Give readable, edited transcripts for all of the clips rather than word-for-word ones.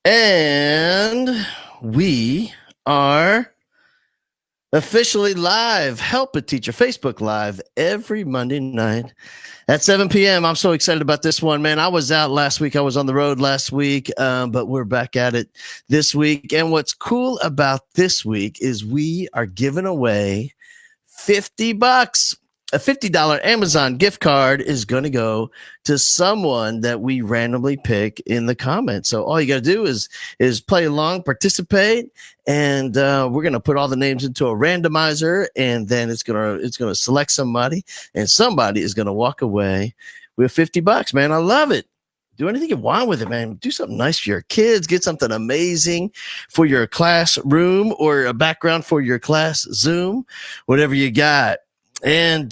And we are officially live. Help a Teacher Facebook Live every Monday night at 7 p.m. I'm so excited about this one, man. I was out last week. I was on the road last week, but we're back at it this week. And what's cool about this week is we are giving away $50. A $50 Amazon gift card is going to go to someone that we randomly pick in the comments. So all you got to do is play along, participate, and we're going to put all the names into a randomizer, and then it's going to select somebody, and somebody is going to walk away with $50. Man, I love it. Do anything you want with it, man. Do something nice for your kids. Get something amazing for your classroom or a background for your class Zoom, whatever you got. And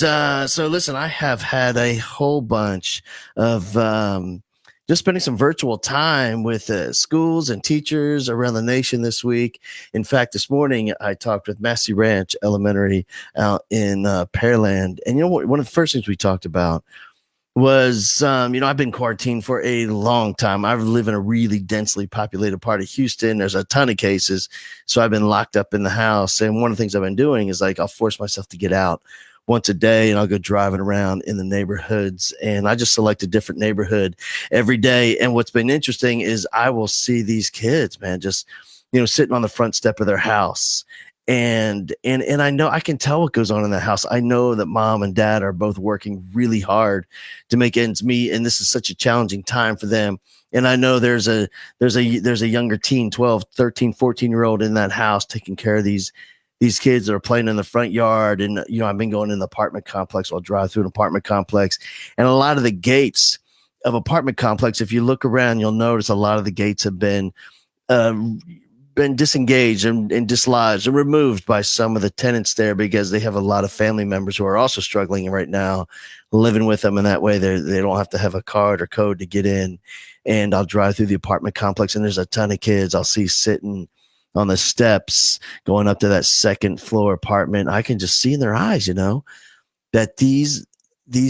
so, listen, I have had a whole bunch of just spending some virtual time with schools and teachers around the nation this week. In fact, this morning, I talked with Massey Ranch Elementary out in Pearland. And you know what? One of the first things we talked about was, I've been quarantined for a long time. I live in a really densely populated part of Houston. There's a ton of cases. So I've been locked up in the house. And one of the things I've been doing is I'll force myself to get out once a day, and I'll go driving around in the neighborhoods, and I just select a different neighborhood every day. And what's been interesting is I will see these kids, man, just, sitting on the front step of their house. And I know I can tell what goes on in that house. I know that mom and dad are both working really hard to make ends meet. And this is such a challenging time for them. And I know there's a younger teen, 12, 13, 14-year-old in that house taking care of these kids that are playing in the front yard. And, I've been going in the apartment complex. I'll drive through an apartment complex, and a lot of the gates of apartment complex, if you look around, you'll notice a lot of the gates have been disengaged and dislodged and removed by some of the tenants there, because they have a lot of family members who are also struggling right now living with them. And that way they don't have to have a card or code to get in. And I'll drive through the apartment complex, and there's a ton of kids I'll see sitting on the steps going up to that second floor apartment. I can just see in their eyes, that these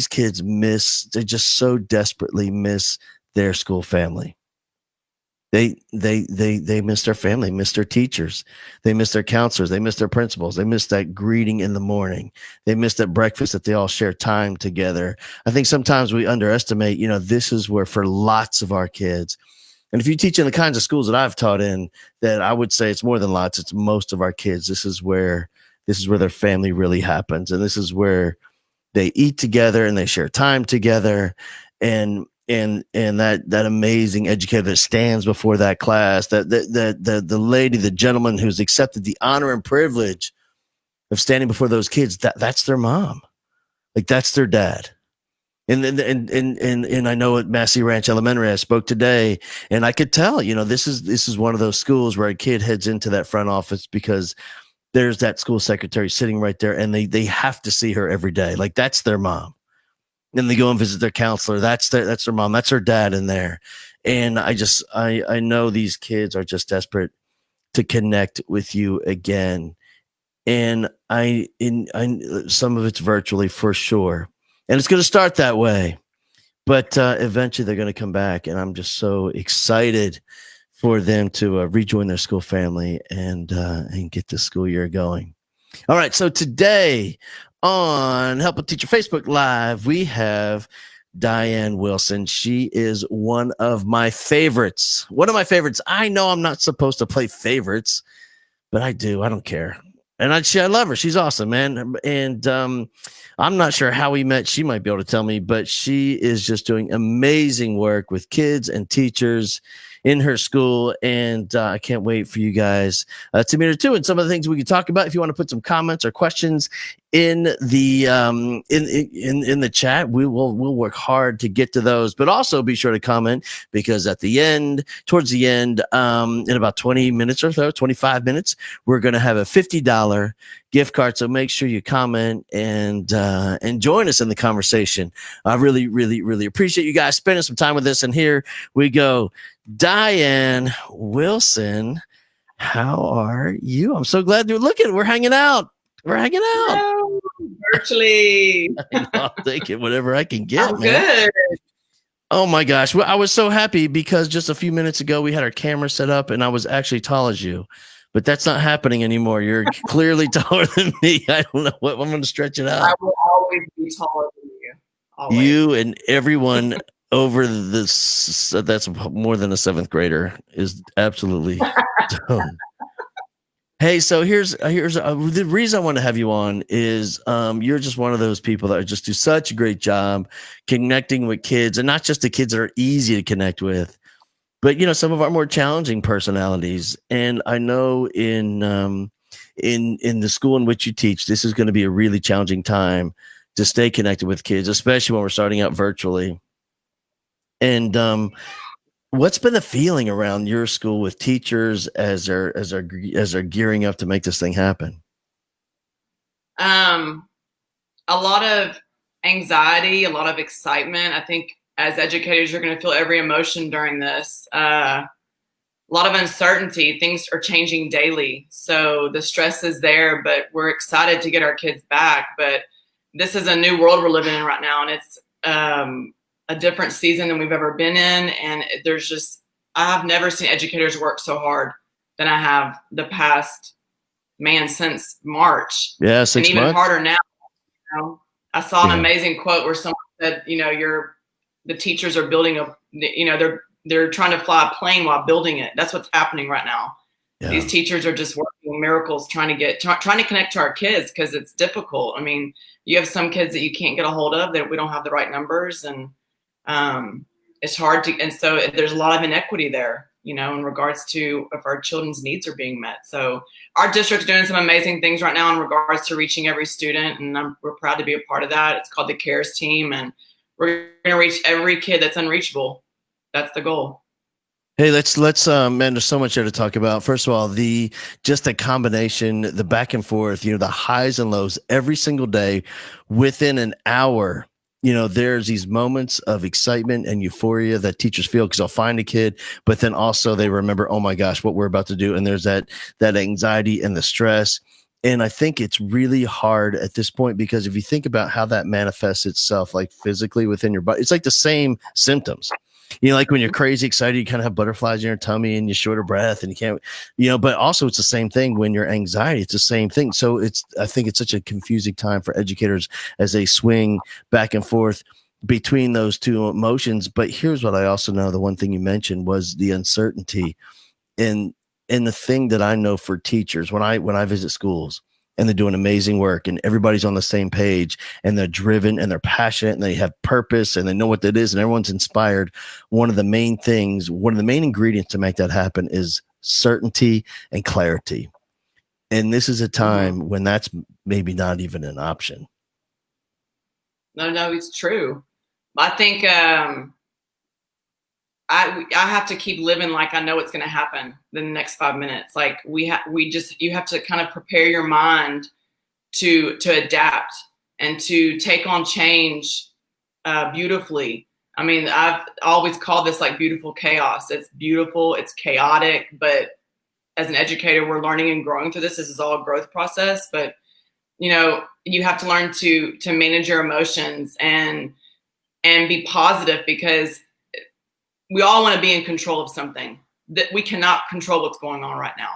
kids they just so desperately miss their school family. They miss their family, miss their teachers. They miss their counselors. They miss their principals. They miss that greeting in the morning. They miss that breakfast that they all share time together. I think sometimes we underestimate, this is where for lots of our kids, and if you teach in the kinds of schools that I've taught in, that I would say it's more than lots, it's most of our kids. This is where their family really happens. And this is where they eat together and they share time together. And that amazing educator that stands before that class, the lady, the gentleman who's accepted the honor and privilege of standing before those kids, that's their mom. That's their dad. And I know at Massey Ranch Elementary, I spoke today, and I could tell, this is one of those schools where a kid heads into that front office because there's that school secretary sitting right there, and they have to see her every day. That's their mom. Then they go and visit their counselor. That's their mom. That's her dad in there. And I know these kids are just desperate to connect with you again. And I some of it's virtually for sure. And it's going to start that way, but eventually they're going to come back. And I'm just so excited for them to rejoin their school family and get the school year going. All right. So today on Help a Teacher Facebook Live, we have Dyann Wilson. She is one of my favorites. I know I'm not supposed to play favorites, but I do. I don't care. And I love her. She's awesome, man. And I'm not sure how we met. She might be able to tell me, but she is just doing amazing work with kids and teachers in her school. And I can't wait for you guys to meet her too. And some of the things we can talk about, if you want to put some comments or questions in the in the chat, we'll work hard to get to those. But also be sure to comment, because at the end, towards the end, in about 20 minutes or so, 25 minutes, we're going to have a $50 gift card. So make sure you comment and join us in the conversation. I really, really, really appreciate you guys spending some time with us. And here we go. Dyann Wilson, how are you? I'm so glad you're looking. We're hanging out. Hello, virtually. I'll take it, whatever I can get. I'm good. Oh my gosh. Well, I was so happy because just a few minutes ago we had our camera set up and I was actually tall as you, but that's not happening anymore. You're clearly taller than me. I don't know what I'm going to stretch it I out. will always be taller than you. Always. You and everyone over this, that's more than a seventh grader, is absolutely stoned. Hey, so here's the reason I want to have you on is you're just one of those people that just do such a great job connecting with kids, and not just the kids that are easy to connect with, but some of our more challenging personalities. And I know in the school in which you teach, this is going to be a really challenging time to stay connected with kids, especially when we're starting out virtually. And what's been the feeling around your school with teachers as they're gearing up to make this thing happen? A lot of anxiety, a lot of excitement. I think as educators, you're going to feel every emotion during this. A lot of uncertainty. Things are changing daily. So the stress is there, but we're excited to get our kids back. But this is a new world we're living in right now. And it's a different season than we've ever been in. And I've never seen educators work so hard than I have the past, since March. Yeah, 6 months. And even harder now. I saw an amazing quote where someone said, the teachers are building they're trying to fly a plane while building it. That's what's happening right now. Yeah. These teachers are just working miracles, trying to connect to our kids because it's difficult. I mean, you have some kids that you can't get a hold of, that we don't have the right numbers, and it's hard to. And so there's a lot of inequity there, in regards to if our children's needs are being met. So our district's doing some amazing things right now in regards to reaching every student, and we're proud to be a part of that. It's called the CARES team, and we're going to reach every kid that's unreachable. That's the goal. Hey, let's man, there's so much there to talk about. First of all, the combination, the back and forth, the highs and lows every single day within an hour. There's these moments of excitement and euphoria that teachers feel because they'll find a kid, but then also they remember, oh my gosh, what we're about to do. And there's that anxiety and the stress. And I think it's really hard at this point because if you think about how that manifests itself, like physically within your body, it's like the same symptoms. Like when you're crazy excited, you kind of have butterflies in your tummy and you're short of breath and you can't, but also it's the same thing when you're anxiety. It's the same thing. So I think it's such a confusing time for educators as they swing back and forth between those two emotions. But here's what I also know. The one thing you mentioned was the uncertainty. And the thing that I know for teachers, when I visit schools, and they're doing amazing work and everybody's on the same page and they're driven and they're passionate and they have purpose and they know what that is and everyone's inspired. One of the main ingredients to make that happen is certainty and clarity. And this is a time when that's maybe not even an option. No, it's true. I think I have to keep living like I know it's going to happen in the next 5 minutes. Like you have to kind of prepare your mind to adapt and to take on change beautifully. I mean, I've always called this like beautiful chaos. It's beautiful, it's chaotic, but as an educator, we're learning and growing through this. This is all a growth process, but you have to learn to manage your emotions and be positive, because we all want to be in control of something that we cannot control what's going on right now.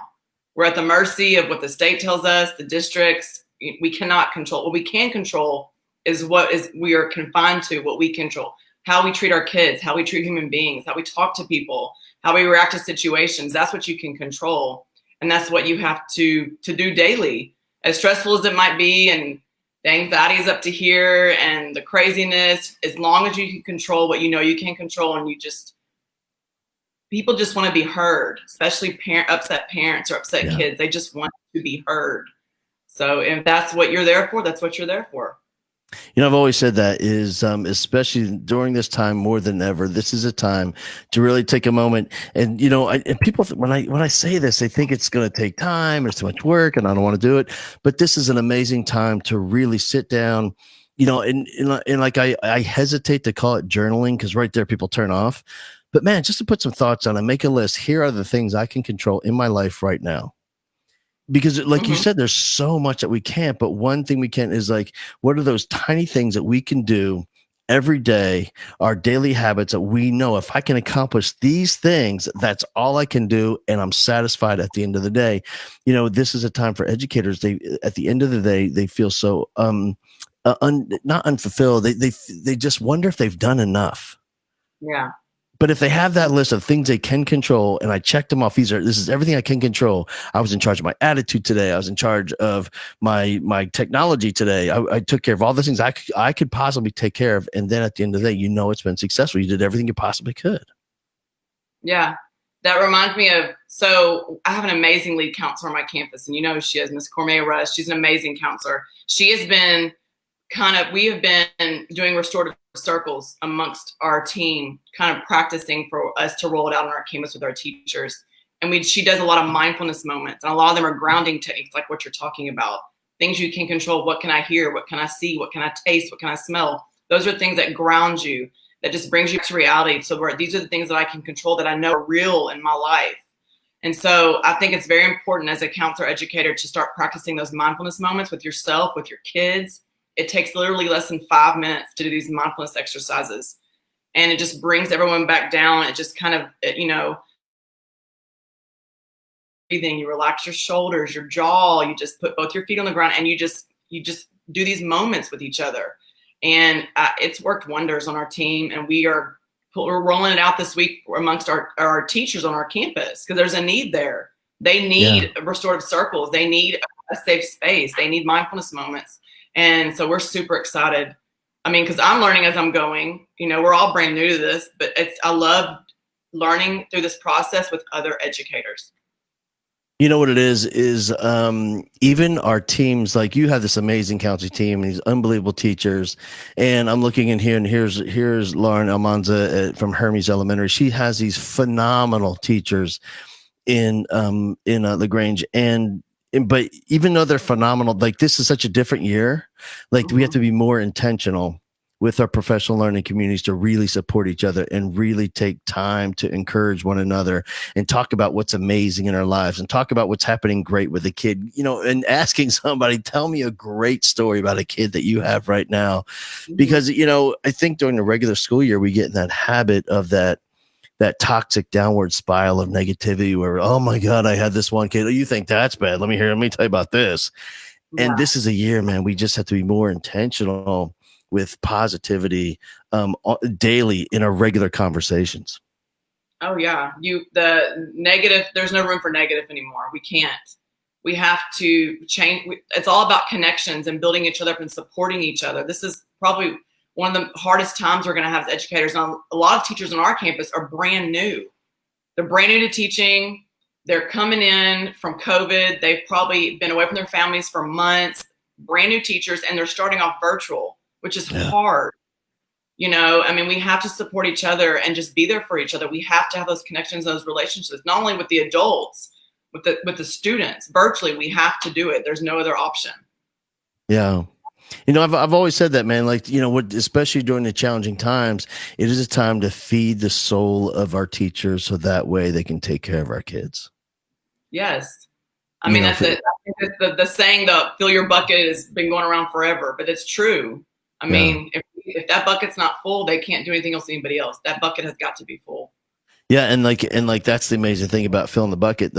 We're at the mercy of what the state tells us, the districts. We cannot control. What we can control is we are confined to what we control. How we treat our kids, how we treat human beings, how we talk to people, how we react to situations. That's what you can control. And that's what you have to do daily. As stressful as it might be, and the anxiety is up to here, and the craziness, as long as you can control what you can control, and people just want to be heard, especially upset parents or upset kids. They just want to be heard. So if that's what you're there for, that's what you're there for. I've always said that is, especially during this time more than ever, this is a time to really take a moment. And, and people, when I say this, they think it's going to take time, it's too much work, and I don't want to do it. But this is an amazing time to really sit down, and like I hesitate to call it journaling, because right there people turn off. But man, just to put some thoughts on and make a list. Here are the things I can control in my life right now. Because like you said, there's so much that we can't, but one thing we can is like, what are those tiny things that we can do every day, our daily habits that we know if I can accomplish these things, that's all I can do. And I'm satisfied at the end of the day. This is a time for educators. At the end of the day, they feel so, not unfulfilled. They just wonder if they've done enough. Yeah. But if they have that list of things they can control, and I checked them off, this is everything I can control. I was in charge of my attitude today. I was in charge of my technology today. I took care of all the things I could possibly take care of. And then at the end of the day, it's been successful. You did everything you possibly could. Yeah. That reminds me of, so I have an amazing lead counselor on my campus, and you know who she is, Miss Cormier Rush. She's an amazing counselor. She has been we have been doing restorative circles amongst our team, kind of practicing for us to roll it out on our campus with our teachers. And she does a lot of mindfulness moments, and a lot of them are grounding techniques, like what you're talking about. Things you can control. What can I hear? What can I see? What can I taste? What can I smell? Those are things that ground you, that just brings you to reality. So these are the things that I can control, that I know are real in my life. And so I think it's very important as a counselor educator to start practicing those mindfulness moments with yourself, with your kids. It takes literally less than 5 minutes to do these mindfulness exercises. And it just brings everyone back down. It just kind of, breathing, you relax your shoulders, your jaw, you just put both your feet on the ground, and you just do these moments with each other. And it's worked wonders on our team. And we're rolling it out this week amongst our teachers on our campus, because there's a need there. They need restorative circles. They need a safe space. They need mindfulness moments. And so we're super excited. I mean, because I'm learning as I'm going. We're all brand new to this, but I love learning through this process with other educators. You know what it is even our teams, like you have this amazing counseling team and these unbelievable teachers. And I'm looking in here, and here's Lauren Almanza from Hermes Elementary. She has these phenomenal teachers in LaGrange, but even though they're phenomenal, like this is such a different year, like we have to be more intentional with our professional learning communities to really support each other and really take time to encourage one another and talk about what's amazing in our lives and talk about what's happening great with a kid, and asking somebody, tell me a great story about a kid that you have right now. Because, I think during the regular school year, we get in that habit of that toxic downward spiral of negativity where, oh my God, I had this one kid. Oh, you think that's bad? Let me tell you about this. Yeah. And this is a year, man, we just have to be more intentional with positivity daily in our regular conversations. Oh yeah. The negative, there's no room for negative anymore. We can't. We have to change. It's all about connections and building each other up and supporting each other. This is probably one of the hardest times we're going to have as educators. A lot of teachers on our campus are brand new. They're brand new to teaching. They're coming in from COVID. They've probably been away from their families for months, brand new teachers, and they're starting off virtual, which is hard. We have to support each other and just be there for each other. We have to have those connections, those relationships, not only with the adults, with the students. Virtually, we have to do it. There's no other option. Yeah. I've always said that, man, like, especially during the challenging times, it is a time to feed the soul of our teachers so that way they can take care of our kids. Yes. I mean, that's it. The saying, the fill your bucket, has been going around forever, but it's true. I mean, if that bucket's not full, they can't do anything else to anybody else. That bucket has got to be full. Yeah. And that's the amazing thing about filling the bucket.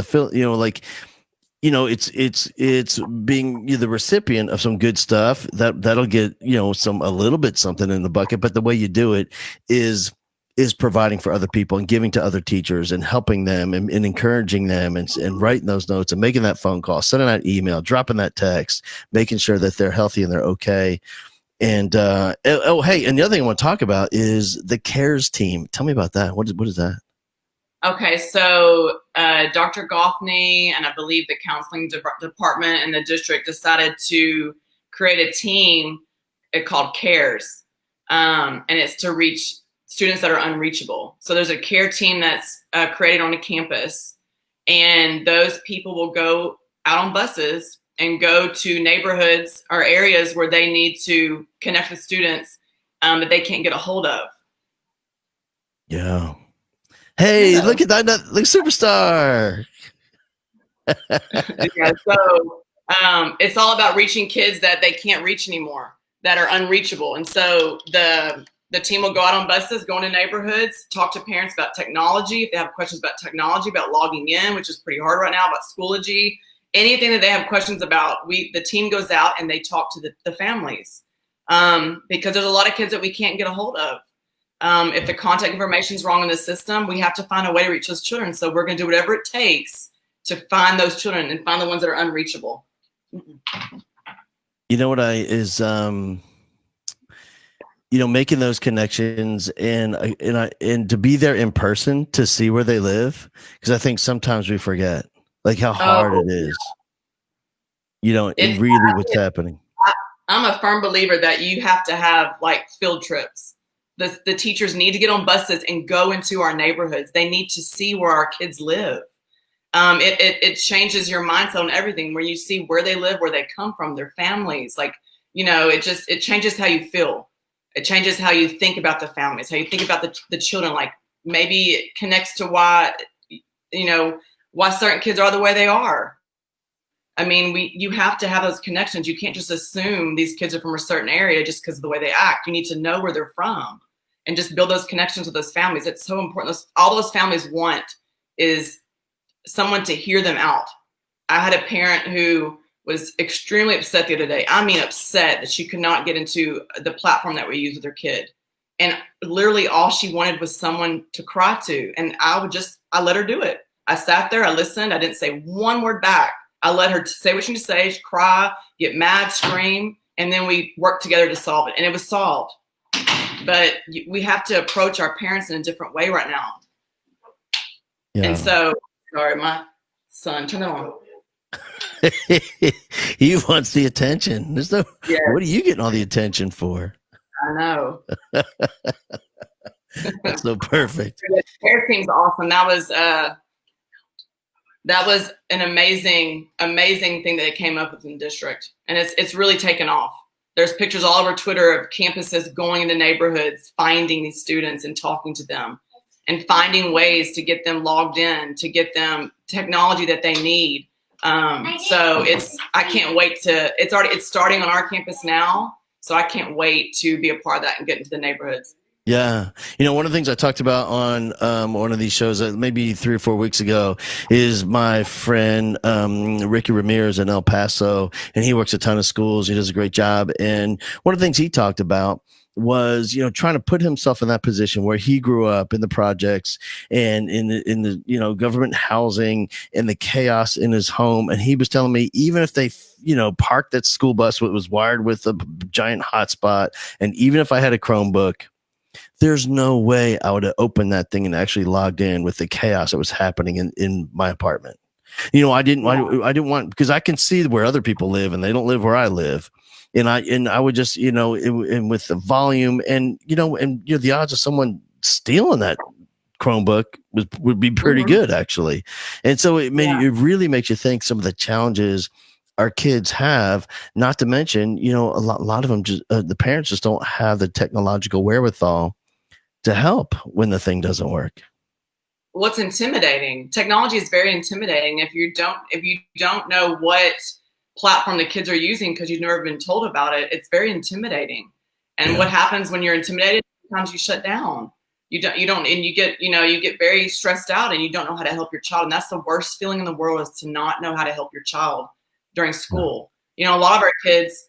It's being the recipient of some good stuff that'll get, a little bit something in the bucket. But the way you do it is providing for other people and giving to other teachers and helping them and encouraging them and writing those notes and making that phone call, sending that email, dropping that text, making sure that they're healthy and they're okay. And, hey, and the other thing I want to talk about is the CARES team. Tell me about that. What is that? Okay, so Dr. Goffney and I believe the counseling department in the district decided to create a team called CARES, and it's to reach students that are unreachable. So there's a care team that's created on a campus, and those people will go out on buses and go to neighborhoods or areas where they need to connect with students that they can't get a hold of. Yeah. Hey, look at that! Like superstar. Yeah, so it's all about reaching kids that they can't reach anymore, that are unreachable. And so the The team will go out on buses, go into neighborhoods, talk to parents about technology. If they have questions about technology, about logging in, which is pretty hard right now, about Schoology, anything that they have questions about, the team goes out and they talk to the families, because there's a lot of kids that we can't get a hold of. If the contact information is wrong in the system, we have to find a way to reach those children. So we're going to do whatever it takes to find those children and find the ones that are unreachable. You know what making those connections and to be there in person to see where they live, because I think sometimes we forget like how hard it is. It's really what's happening. I'm a firm believer that you have to have like field trips. The teachers need to get on buses and go into our neighborhoods. They need to see where our kids live. It changes your mindset on everything when you see where they live, where they come from, their families. Like, it changes how you feel. It changes how you think about the families, how you think about the children. Like maybe it connects to why certain kids are the way they are. I mean, you have to have those connections. You can't just assume these kids are from a certain area just because of the way they act. You need to know where they're from and just build those connections with those families. It's so important. All those families want is someone to hear them out. I had a parent who was extremely upset the other day. I mean, upset that she could not get into the platform that we use with her kid. And literally all she wanted was someone to cry to. And I let her do it. I sat there, I listened. I didn't say one word back. I let her say what she needed to say, cry, get mad, scream. And then we worked together to solve it. And it was solved. But we have to approach our parents in a different way right now. Yeah. And so, sorry, my son, turn it on. He wants the attention. What are you getting all the attention for? I know. That's so perfect. The care team's awesome. That was an amazing thing that it came up with in the district. And it's really taken off. There's pictures all over Twitter of campuses going into neighborhoods, finding these students and talking to them and finding ways to get them logged in, to get them technology that they need. So I can't wait it's starting on our campus now. So I can't wait to be a part of that and get into the neighborhoods. Yeah. One of the things I talked about on one of these shows maybe 3 or 4 weeks ago is my friend Ricky Ramirez in El Paso, and he works a ton of schools. He does a great job. And one of the things he talked about was, trying to put himself in that position where he grew up in the projects and in the government housing and the chaos in his home. And he was telling me, even if they, parked that school bus, what was wired with a giant hotspot, and even if I had a Chromebook, there's no way I would have opened that thing and actually logged in with the chaos that was happening in my apartment. I didn't want, because I can see where other people live and they don't live where I live. And I would just, and with the volume and the odds of someone stealing that Chromebook would be pretty good, actually. And so it really makes you think some of the challenges our kids have, not to mention, a lot of them just, the parents just don't have the technological wherewithal to help when the thing doesn't work. What's intimidating? Technology is very intimidating. If you don't know what platform the kids are using because you've never been told about it, it's very intimidating. And what happens when you're intimidated? Sometimes you shut down. You get very stressed out and you don't know how to help your child. And that's the worst feeling in the world, is to not know how to help your child during school. A lot of our kids,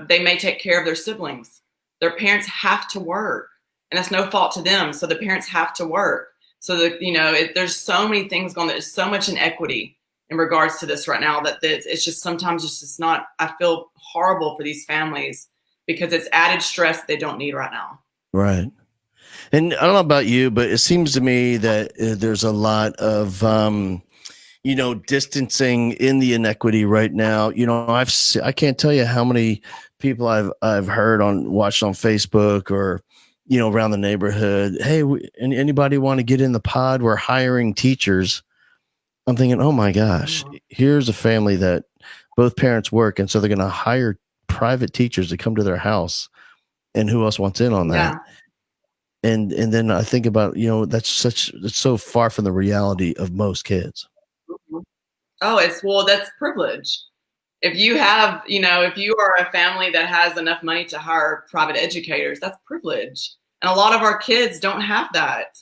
they may take care of their siblings. Their parents have to work, and that's no fault to them. So the parents have to work. So that, there's so many things going on. There's so much inequity in regards to this right now that it's just sometimes it's just not. I feel horrible for these families because it's added stress they don't need right now. Right. And I don't know about you, but it seems to me that there's a lot of, distancing in the inequity right now. I can't tell you how many people I've heard watched on Facebook or, around the neighborhood. Hey, anybody want to get in the pod? We're hiring teachers. I'm thinking, oh my gosh, here's a family that both parents work. And so they're going to hire private teachers to come to their house. And who else wants in on that? Yeah. And then I think about, it's so far from the reality of most kids. Oh, that's privilege. if you have, if you are a family that has enough money to hire private educators, that's privilege. And a lot of our kids don't have that.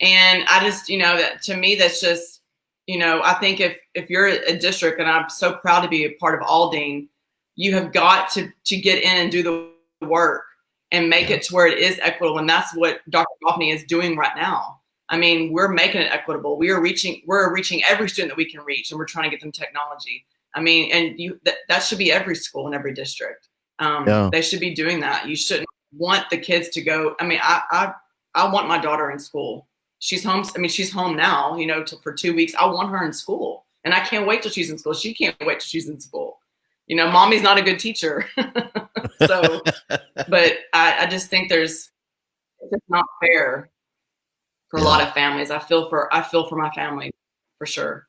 And I just, that to me, that's just, I think if you're a district, and I'm so proud to be a part of Aldine, you have got to get in and do the work and make it to where it is equitable. And that's what Dr. Goffney is doing right now. I mean, we're making it equitable. We're reaching every student that we can reach, and we're trying to get them technology. I mean, and that should be every school in every district. They should be doing that. You shouldn't want the kids to go. I mean, I want my daughter in school. She's home. I mean, she's home now, for 2 weeks. I want her in school, and I can't wait till she's in school. She can't wait till she's in school. Mommy's not a good teacher. So, but I just think it's not fair for a lot of families. I feel for my family for sure.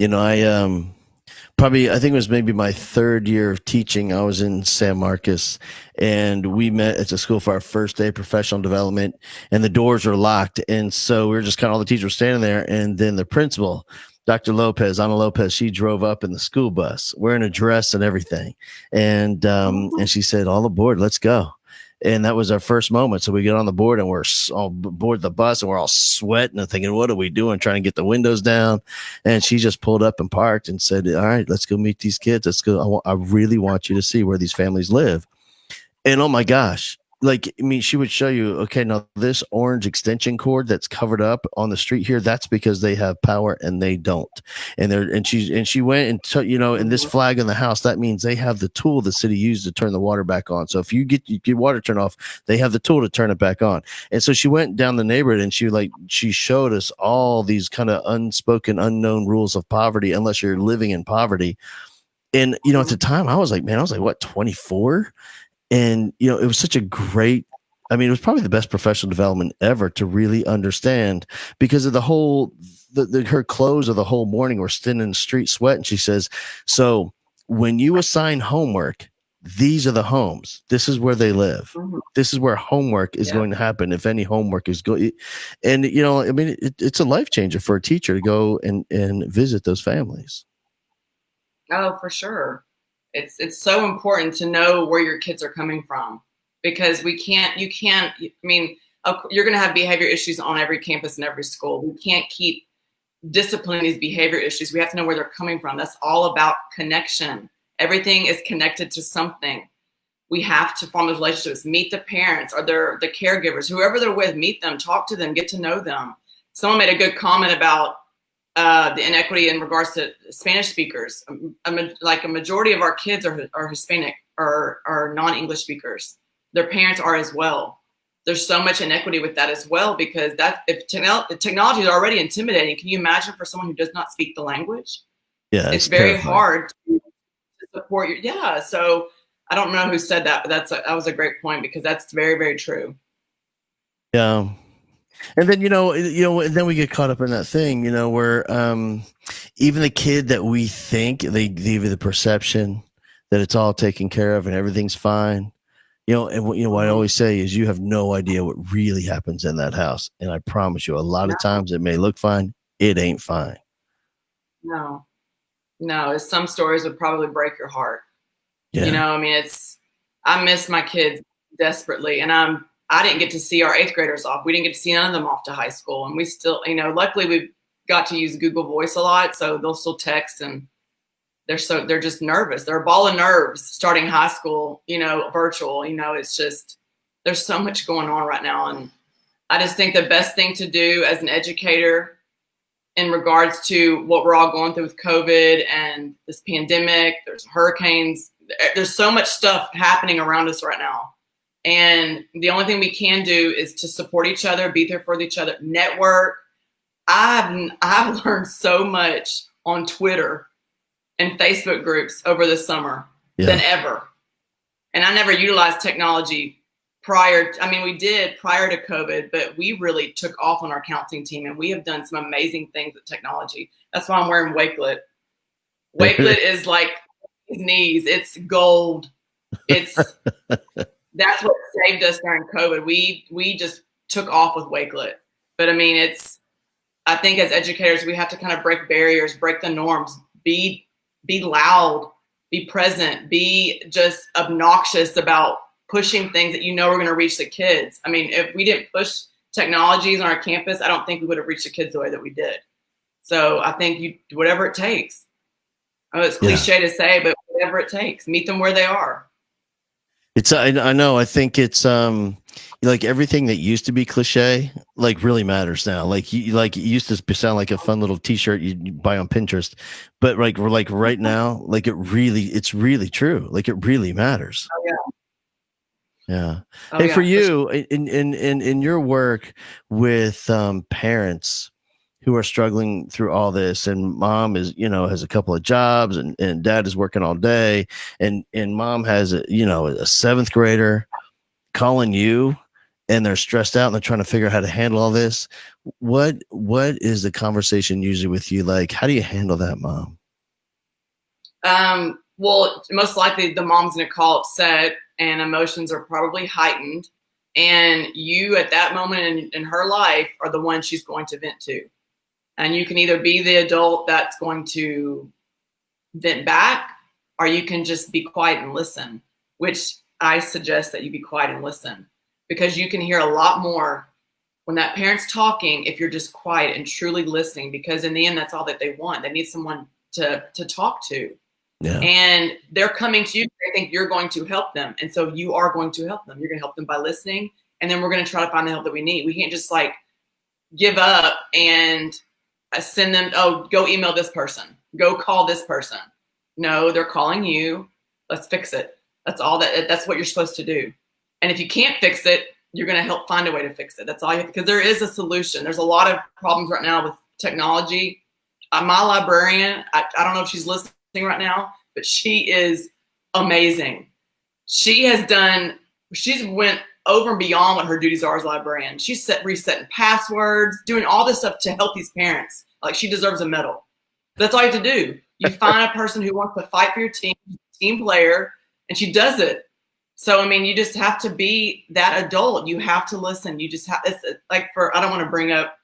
I think it was maybe my third year of teaching. I was in San Marcos, and we met at the school for our first day of professional development, and the doors were locked. And so we were just all the teachers were standing there. And then the principal, Dr. Lopez, Ana Lopez, she drove up in the school bus wearing a dress and everything. And she said, all aboard, let's go. And that was our first moment. So we get on the board, and we're all board the bus, and we're all sweating and thinking, what are we doing? Trying to get the windows down. And she just pulled up and parked and said, all right, let's go meet these kids. Let's go. I really want you to see where these families live. And oh my gosh, she would show you, okay, now this orange extension cord that's covered up on the street here, that's because they have power and they don't. And she went and took, and this flag in the house, that means they have the tool the city used to turn the water back on. So if you get water turned off, they have the tool to turn it back on. And so she went down the neighborhood, and she showed us all these kind of unspoken, unknown rules of poverty, unless you're living in poverty. And, at the time I was like, what, 24? And, it was such a great, it was probably the best professional development ever to really understand, because of the whole, her clothes of the whole morning were standing in the street sweat. And she says, so when you assign homework, these are the homes. This is where they live. Mm-hmm. This is where homework is going to happen. If any homework is going, and, it's a life changer for a teacher to go and visit those families. Oh, for sure. It's so important to know where your kids are coming from, because you're going to have behavior issues on every campus and every school. We can't keep disciplining these behavior issues. We have to know where they're coming from. That's all about connection. Everything is connected to something. We have to form those relationships, meet the parents or the caregivers, whoever they're with, meet them, talk to them, get to know them. Someone made a good comment about the inequity in regards to Spanish speakers. A majority of our kids are Hispanic or are non-English speakers. Their parents are as well. There's so much inequity with that as well, because if technology is already intimidating, can you imagine for someone who does not speak the language? Yeah, it's very hard to support so I don't know who said that, but that was a great point, because that's very, very true. Yeah. And then, then we get caught up in that thing, where even the kid that we think, they give you the perception that it's all taken care of and everything's fine. And what I always say is, you have no idea what really happens in that house. And I promise you, a lot of times it may look fine. It ain't fine. No, some stories would probably break your heart. Yeah. I miss my kids desperately, and I didn't get to see our 8th graders off. We didn't get to see none of them off to high school. And we still, luckily we've got to use Google Voice a lot. So they'll still text, and they're just nervous. They're a ball of nerves starting high school, virtual, it's just, there's so much going on right now. And I just think the best thing to do as an educator in regards to what we're all going through with COVID and this pandemic, there's hurricanes, there's so much stuff happening around us right now. And the only thing we can do is to support each other, be there for each other, network. I've learned so much on Twitter and Facebook groups over the summer than ever. And I never utilized technology we did prior to COVID, but we really took off on our counseling team, and we have done some amazing things with technology. That's why I'm wearing Wakelet. Wakelet is like his knees. It's gold. That's what saved us during COVID. We just took off with Wakelet. But I think as educators, we have to kind of break barriers, break the norms, be loud, be present, be just obnoxious about pushing things that you know are going to reach the kids. I mean, if we didn't push technologies on our campus, I don't think we would have reached the kids the way that we did. So I think whatever it takes. Oh, it's cliche to say, but whatever it takes, meet them where they are. It's I know. I think it's like everything that used to be cliche, like really matters now. Like it used to sound like a fun little T-shirt you buy on Pinterest, but like we're like right now, like it's really true. Like it really matters. Oh, yeah. Yeah. Oh, Hey, yeah. for you in your work with parents who are struggling through all this, and mom is, has a couple of jobs, and dad is working all day, and mom has a seventh grader calling you, and they're stressed out and they're trying to figure out how to handle all this. What is the conversation usually with you like? How do you handle that, mom? Well, most likely the mom's going to call upset and emotions are probably heightened. And you at that moment in her life are the one she's going to vent to. And you can either be the adult that's going to vent back, or you can just be quiet and listen, which I suggest that you be quiet and listen, because you can hear a lot more when that parent's talking if you're just quiet and truly listening, because in the end, that's all that they want. They need someone to talk to. Yeah. And they're coming to you. They think you're going to help them. And so you are going to help them. You're going to help them by listening. And then we're going to try to find the help that we need. We can't just like give up and send them, oh, go email this person, go call this person. No, they're calling you. Let's fix it. That's what you're supposed to do. And if you can't fix it, you're going to help find a way to fix it. That's all you have, because there is a solution. There's a lot of problems right now with technology. My librarian, I don't know if she's listening right now, but she is amazing. She's went over and beyond what her duties are as librarian. She's resetting passwords, doing all this stuff to help these parents. Like, she deserves a medal. That's all you have to do. You find a person who wants to fight for your team player, and she does it. So, I mean, you just have to be that adult. You have to listen. You just have, it's like I don't want to bring up,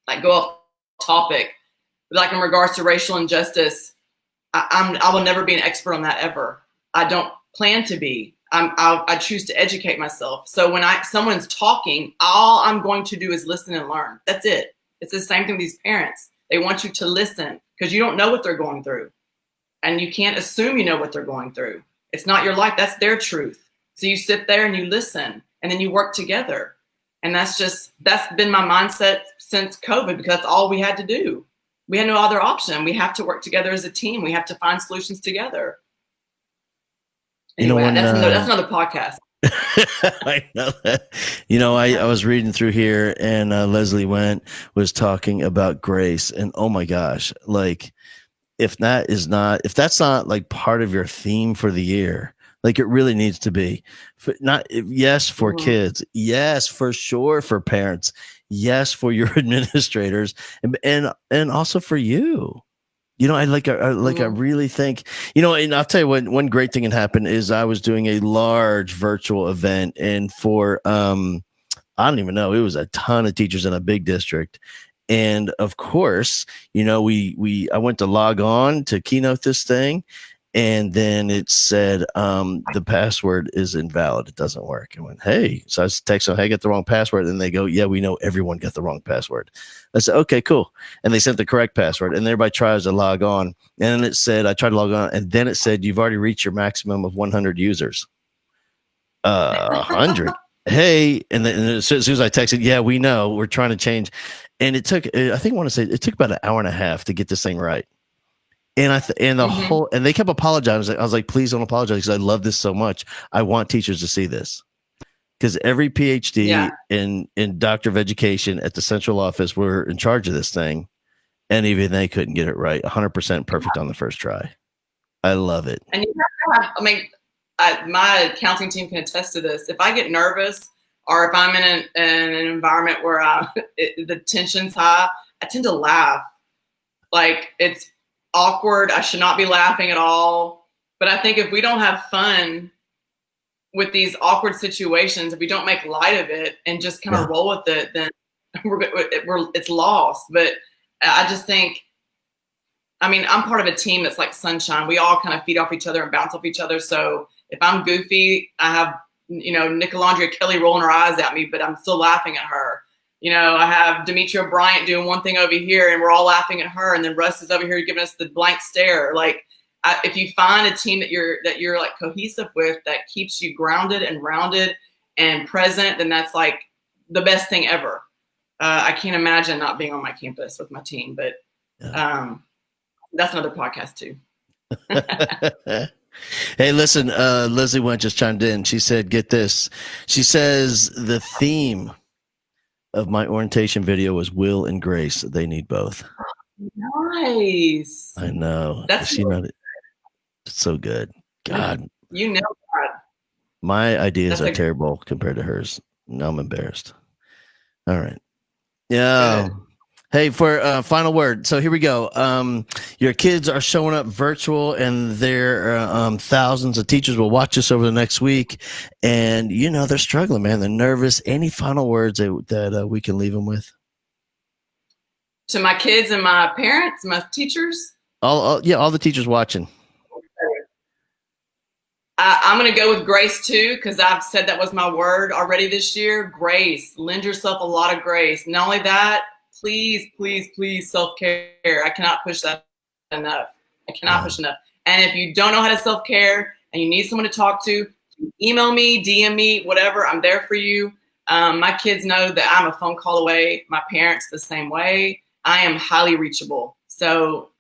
like, go off topic, but like in regards to racial injustice, I will never be an expert on that ever. I don't plan to be. I choose to educate myself. So when someone's talking, all I'm going to do is listen and learn. That's it. It's the same thing with these parents. They want you to listen because you don't know what they're going through. And you can't assume you know what they're going through. It's not your life. That's their truth. So you sit there and you listen, and then you work together. And that's been my mindset since COVID, because that's all we had to do. We had no other option. We have to work together as a team. We have to find solutions together. Anyway, that's another podcast. I know that. I was reading through here, and Leslie was talking about grace, and oh my gosh, like if that's not like part of your theme for the year, like it really needs to be. For kids, yes, for sure, for parents, yes, for your administrators, and also for you. I really think, and I'll tell you what, one great thing that happened is I was doing a large virtual event, and for, I don't even know, it was a ton of teachers in a big district. And of course, I went to log on to keynote this thing, and then it said, the password is invalid. It doesn't work. I went, hey, so I was texting, hey, I got the wrong password. And they go, yeah, we know everyone got the wrong password. I said, okay, cool. And they sent the correct password, and everybody tries to log on. And then it said, I tried to log on, and then it said, you've already reached your maximum of 100 users. 100. Hey. And then as soon as I texted, yeah, we know, we're trying to change. And it took, I want to say it took about an hour and a half to get this thing right. And and they kept apologizing. I was like, please don't apologize, because I love this so much. I want teachers to see this, because every PhD in doctor of education at the central office were in charge of this thing, and even they couldn't get it right 100% perfect on the first try. I love it. And you have to have, my counseling team can attest to this. If I get nervous, or if I'm in an environment where the tension's high, I tend to laugh. Like, it's awkward. I should not be laughing at all. But I think if we don't have fun with these awkward situations, if we don't make light of it and just kind of roll with it, then it's lost. But I just think I mean, I'm part of a team that's like sunshine. We all kind of feed off each other and bounce off each other. So if I'm goofy, I have, Nicolandria Kelly rolling her eyes at me, but I'm still laughing at her. I have Demetria Bryant doing one thing over here and we're all laughing at her. And then Russ is over here giving us the blank stare. Like, if you find a team that you're like cohesive with, that keeps you grounded and rounded and present, then that's like the best thing ever. I can't imagine not being on my campus with my team, but that's another podcast too. Hey, listen, Leslie Went just chimed in. She said, get this. She says the theme of my orientation video was Will and Grace. They need both. Nice. I know. That's it's so good. God. You know that. My ideas are terrible compared to hers. Now I'm embarrassed. All right. Yeah. Good. Hey, for final word. So here we go. Your kids are showing up virtual, and there are thousands of teachers will watch us over the next week. And, they're struggling, man. They're nervous. Any final words that we can leave them with? To my kids and my parents, my teachers? All the teachers watching. I'm going to go with grace too, because I've said that was my word already this year. Grace. Lend yourself a lot of grace. Not only that, please, please, please, self-care. I cannot push that enough. I cannot push enough. And if you don't know how to self-care and you need someone to talk to, email me, DM me, whatever. I'm there for you. My kids know that I'm a phone call away. My parents the same way. I am highly reachable. So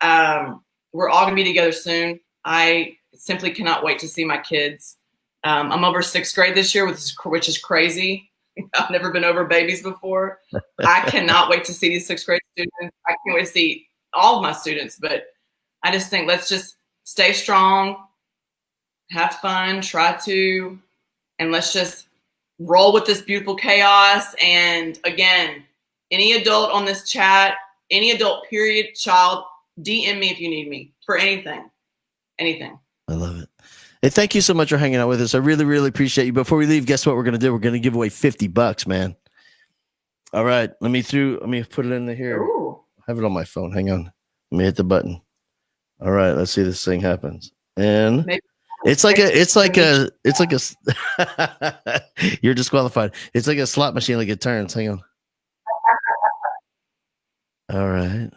we're all going to be together soon. I simply cannot wait to see my kids. I'm over 6th grade this year, which is crazy. I've never been over babies before. I cannot wait to see these 6th grade students. I can't wait to see all of my students, but I just think let's just stay strong, have fun, try to, and let's just roll with this beautiful chaos. And again, any adult on this chat, any adult period, child, DM me if you need me for anything. I love it. Hey, thank you so much for hanging out with us. I really, really appreciate you. Before we leave, guess what we're going to do? We're going to give away $50, man. All right. Let me put it in here. Ooh. I have it on my phone. Hang on. Let me hit the button. All right. Let's see if this thing happens. And it's like a you're disqualified. It's like a slot machine, like it turns. Hang on. All right.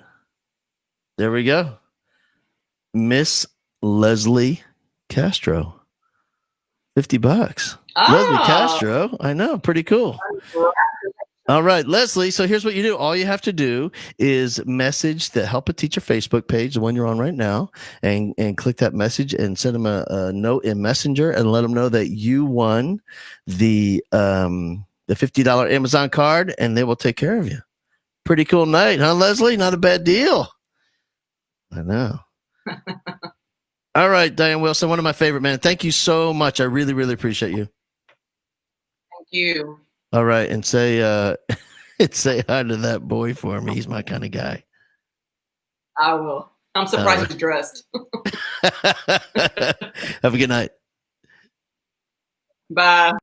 There we go. Miss Leslie Castro, $50. Oh. Leslie Castro, I know, pretty cool. All right, Leslie. So here's what you do. All you have to do is message the Help a Teacher Facebook page, the one you're on right now, and click that message and send them a note in Messenger and let them know that you won the $50 Amazon card, and they will take care of you. Pretty cool night, huh, Leslie? Not a bad deal. I know. All right, Dyann Wilson, one of my favorite, man. Thank you so much. I really, really appreciate you. Thank you. All right, and say say hi to that boy for me. He's my kind of guy. I will. I'm surprised he's dressed. Have a good night. Bye.